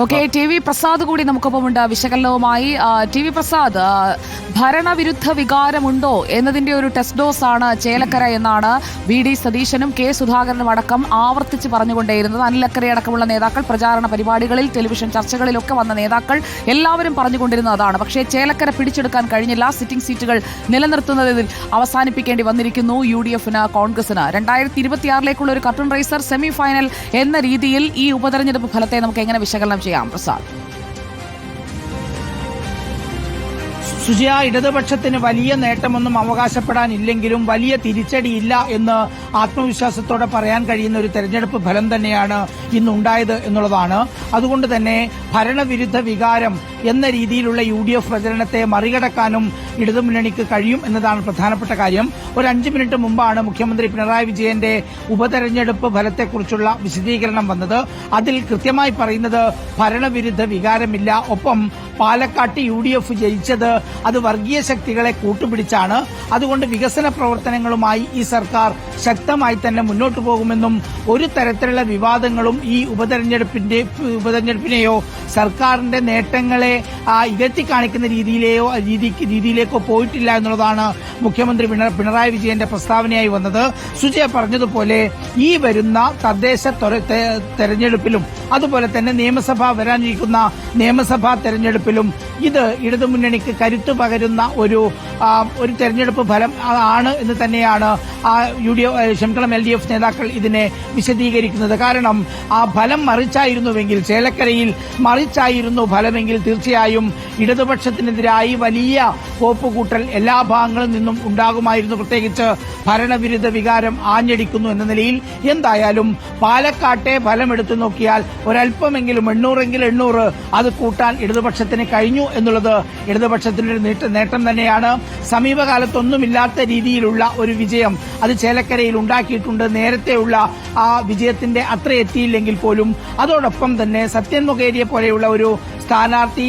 Okay, T V Prasad കൂടി നമുക്കൊപ്പമുണ്ട് വിശകലനവുമായി. T V Prasad, ഭരണവിരുദ്ധ വികാരമുണ്ടോ എന്നതിന്റെ ഒരു ടെസ്റ്റ് ഡോസ് ആണ് ചേലക്കര എന്നാണ് VD സതീശനും കെ സുധാകരനും അടക്കം ആവർത്തിച്ച് പറഞ്ഞുകൊണ്ടേയിരുന്നത്. അനിലക്കര അടക്കമുള്ള നേതാക്കൾ പ്രചാരണ പരിപാടികളിൽ, ടെലിവിഷൻ ചർച്ചകളിലൊക്കെ വന്ന നേതാക്കൾ എല്ലാവരും പറഞ്ഞുകൊണ്ടിരുന്നത് അതാണ്. പക്ഷേ ചേലക്കര പിടിച്ചെടുക്കാൻ കഴിഞ്ഞില്ല. സിറ്റിംഗ് സീറ്റുകൾ നിലനിർത്തുന്നതിൽ അവസാനിപ്പിക്കേണ്ടി വന്നിരിക്കുന്നു UDF-ന്, കോൺഗ്രസിന്. 2026 ഒരു കർട്ടൺ റൈസർ സെമി ഫൈനൽ എന്ന രീതിയിൽ ഈ ഉപതെരഞ്ഞെടുപ്പ് ഫലത്തെ നമുക്ക് എങ്ങനെ വിശകലനം ചെയ്യാം പ്രസാദ്? സുജയ, ഇടതുപക്ഷത്തിന് വലിയ നേട്ടമൊന്നും അവകാശപ്പെടാനില്ലെങ്കിലും വലിയ തിരിച്ചടിയില്ല എന്ന് ആത്മവിശ്വാസത്തോടെ പറയാൻ കഴിയുന്ന ഒരു തെരഞ്ഞെടുപ്പ് ഫലം തന്നെയാണ് ഇന്നുണ്ടായത് എന്നുള്ളതാണ്. അതുകൊണ്ട് തന്നെ ഭരണവിരുദ്ധ വികാരം എന്ന രീതിയിലുള്ള UDF പ്രചരണത്തെ മറികടക്കാനും ഇടതുമുന്നണിക്ക് കഴിയും എന്നതാണ് പ്രധാനപ്പെട്ട കാര്യം. ഒരു 5 മിനിറ്റ് മുമ്പാണ് മുഖ്യമന്ത്രി പിണറായി വിജയന്റെ ഉപതെരഞ്ഞെടുപ്പ് ഫലത്തെക്കുറിച്ചുള്ള വിശദീകരണം വന്നത്. അതിൽ കൃത്യമായി പറയുന്നത് ഭരണവിരുദ്ധ വികാരമില്ല. ഒപ്പം പാലക്കാട്ട് UDF ജയിച്ചത് അത് വർഗീയ ശക്തികളെ കൂട്ടുപിടിച്ചാണ്. അതുകൊണ്ട് വികസന പ്രവർത്തനങ്ങളുമായി ഈ സർക്കാർ ശക്തമായി തന്നെ മുന്നോട്ടു പോകുമെന്നും ഒരു തരത്തിലുള്ള വിവാദങ്ങളും ഈ ഉപതെരഞ്ഞെടുപ്പിനെയോ സർക്കാരിന്റെ നേട്ടങ്ങളെ ഇകഴ്ത്തി കാണിക്കുന്ന രീതിയിലേക്കോ പോയിട്ടില്ല എന്നുള്ളതാണ് മുഖ്യമന്ത്രി പിണറായി വിജയന്റെ പ്രസ്താവനയായി വന്നത്. സുജയ പറഞ്ഞതുപോലെ ഈ വരുന്ന തദ്ദേശ തെരഞ്ഞെടുപ്പിലും അതുപോലെ തന്നെ വരാനിരിക്കുന്ന നിയമസഭാ തെരഞ്ഞെടുപ്പിലും ഇത് ഇടതുമുന്നണിക്ക് കരുത്തു പകരുന്ന ഒരു തെരഞ്ഞെടുപ്പ് ഫലം ആണ് എന്ന് തന്നെയാണ് LDF നേതാക്കൾ ഇതിനെ വിശദീകരിക്കുന്നത്. കാരണം ആ ഫലം മറിച്ചായിരുന്നുവെങ്കിൽ, ചേലക്കരയിൽ മറിച്ചായിരുന്നു ഫലമെങ്കിൽ തീർച്ചയായും ഇടതുപക്ഷത്തിനെതിരായി വലിയ കോപ്പുകൂട്ടൽ എല്ലാ ഭാഗങ്ങളിൽ നിന്നും ഉണ്ടാകുമായിരുന്നു. പ്രത്യേകിച്ച് ഭരണവിരുദ്ധ വികാരം ആഞ്ഞടിക്കുന്നു എന്ന നിലയിൽ. എന്തായാലും പാലക്കാട്ടെ ഫലം എടുത്തു നോക്കിയാൽ ഒരല്പമെങ്കിലും 800 അത് കൂട്ടാൻ ഇടതുപക്ഷത്തിന് കഴിഞ്ഞു എന്നുള്ളത് ഇടതുപക്ഷത്തിന്റെ നേട്ടം തന്നെയാണ്. സമീപകാലത്തൊന്നുമില്ലാത്ത രീതിയിലുള്ള ഒരു വിജയം അത് ചേലക്കരയിൽ ഉണ്ടാക്കിയിട്ടുണ്ട്. നേരത്തെയുള്ള ആ വിജയത്തിന്റെ അത്ര എത്തിയില്ലെങ്കിൽ പോലും അതോടൊപ്പം തന്നെ സത്യൻ മൊകേരിയെ പോലെയുള്ള ഒരു സ്ഥാനാർത്ഥി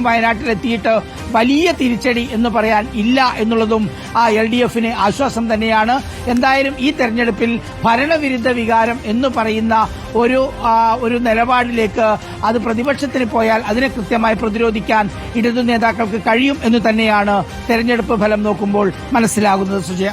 വയനാട്ടിലെത്തിയിട്ട് വലിയ തിരിച്ചടി എന്ന് പറയാൻ ഇല്ല എന്നുള്ളതും LDF-ന് ആശ്വാസം തന്നെയാണ്. എന്തായാലും ഈ തെരഞ്ഞെടുപ്പിൽ ഭരണവിരുദ്ധ വികാരം എന്ന് പറയുന്ന ഒരു നിലപാടിലേക്ക് അത് പ്രതിപക്ഷത്തിന് പോയാൽ അതിനെ കൃത്യമായി പ്രതിരോധിക്കാൻ ഇടതു നേതാക്കൾക്ക് കഴിയും എന്ന് തന്നെയാണ് തെരഞ്ഞെടുപ്പ് ഫലം നോക്കുമ്പോൾ മനസ്സിലാകുന്നത്. സുജയ.